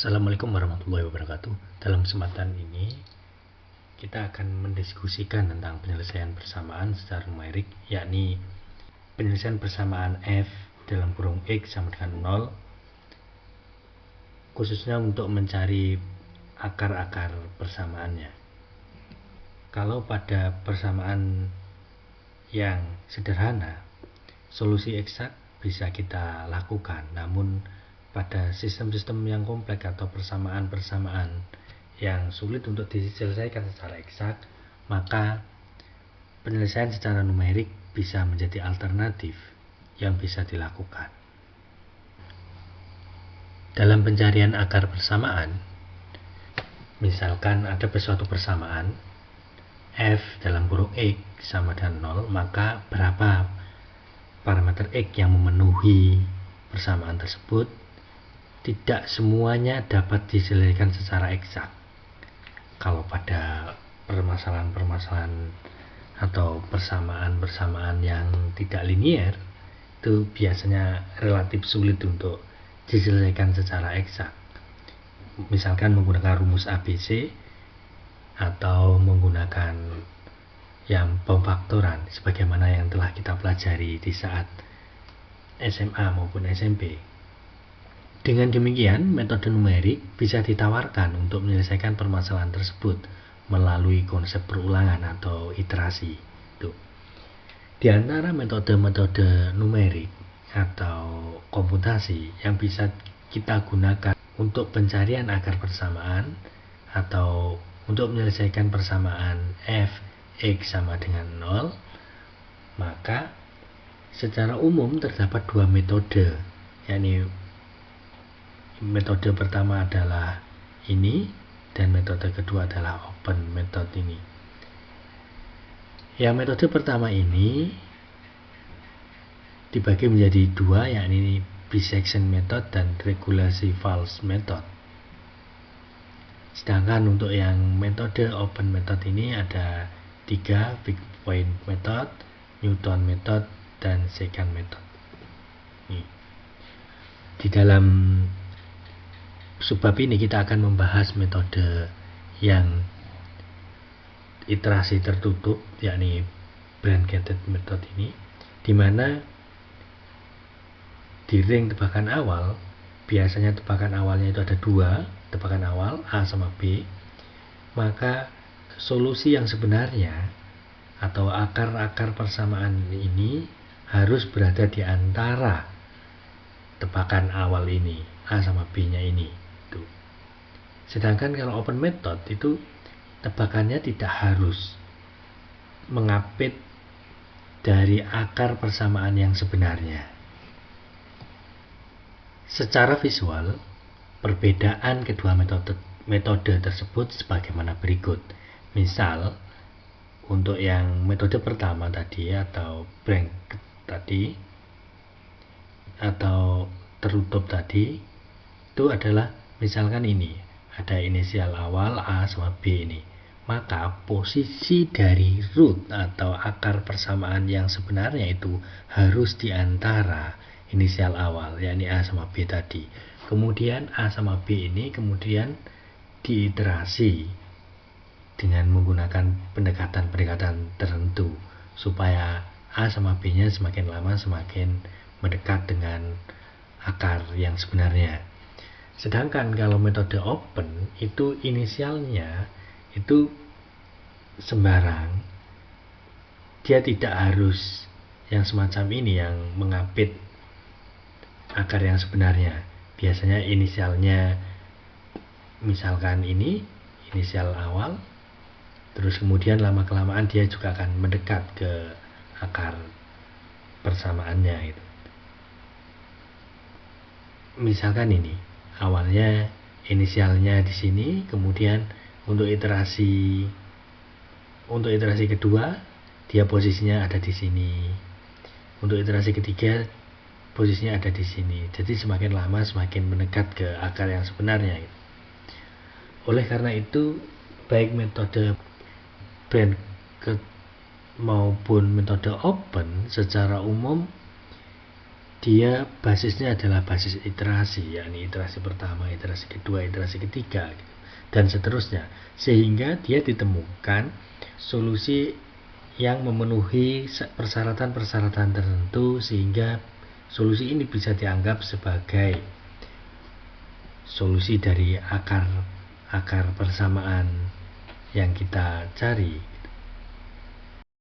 Assalamualaikum warahmatullahi wabarakatuh. Dalam kesempatan ini kita akan mendiskusikan tentang penyelesaian persamaan secara numerik, yakni penyelesaian persamaan f dalam kurung x sama dengan 0, khususnya untuk mencari akar-akar persamaannya. Kalau pada persamaan yang sederhana, solusi eksak bisa kita lakukan, namun pada sistem-sistem yang kompleks atau persamaan-persamaan yang sulit untuk diselesaikan secara eksak, maka penyelesaian secara numerik bisa menjadi alternatif yang bisa dilakukan. Dalam pencarian akar persamaan, misalkan ada suatu persamaan f dalam kurung x sama dengan 0, maka berapa parameter x yang memenuhi persamaan tersebut. Tidak semuanya dapat diselesaikan secara eksak. Kalau pada permasalahan-permasalahan atau persamaan-persamaan yang tidak linier, itu biasanya relatif sulit untuk diselesaikan secara eksak. Misalkan menggunakan rumus ABC atau menggunakan yang pemfaktoran sebagaimana yang telah kita pelajari di saat SMA maupun SMP. Dengan demikian, metode numerik bisa ditawarkan untuk menyelesaikan permasalahan tersebut melalui konsep perulangan atau iterasi. Di antara metode-metode numerik atau komputasi yang bisa kita gunakan untuk pencarian akar persamaan atau untuk menyelesaikan persamaan f x sama dengan 0, maka secara umum terdapat dua metode, yakni metode pertama adalah ini dan metode kedua adalah open method ini. Yang metode pertama ini dibagi menjadi dua, yakni bisection method dan regulasi false method. Sedangkan untuk yang metode open method ini ada tiga: fixed point method, Newton method, dan secant method. Di dalam subbab ini kita akan membahas metode yang iterasi tertutup, yakni brancketed method ini, di mana di ring tebakan awal biasanya tebakan awalnya itu ada dua tebakan awal A sama B, maka solusi yang sebenarnya atau akar-akar persamaan ini harus berada di antara tebakan awal ini A sama B nya ini. Sedangkan kalau open method itu tebakannya tidak harus mengapit dari akar persamaan yang sebenarnya. Secara visual, perbedaan kedua metode tersebut sebagaimana berikut. Misal, untuk yang metode pertama tadi atau bracket tadi atau tertutup tadi, itu adalah misalkan ini ada inisial awal A sama B ini, maka posisi dari root atau akar persamaan yang sebenarnya itu harus di antara inisial awal, yakni A sama B tadi. Kemudian A sama B ini kemudian diiterasi dengan menggunakan pendekatan-pendekatan tertentu supaya A sama B nya semakin lama semakin mendekat dengan akar yang sebenarnya. Sedangkan kalau metode open itu inisialnya itu sembarang, dia tidak harus yang semacam ini yang mengapit akar yang sebenarnya. Biasanya inisialnya misalkan ini inisial awal, terus kemudian lama-kelamaan dia juga akan mendekat ke akar persamaannya itu. Misalkan ini awalnya inisialnya di sini, kemudian untuk iterasi kedua dia posisinya ada di sini, untuk iterasi ketiga posisinya ada di sini. Jadi semakin lama semakin mendekat ke akar yang sebenarnya. Oleh karena itu, baik metode bracket maupun metode open secara umum dia basisnya adalah basis iterasi, yakni iterasi pertama, iterasi kedua, iterasi ketiga, gitu, dan seterusnya, sehingga dia ditemukan solusi yang memenuhi persyaratan-persyaratan tertentu, sehingga solusi ini bisa dianggap sebagai solusi dari akar persamaan yang kita cari.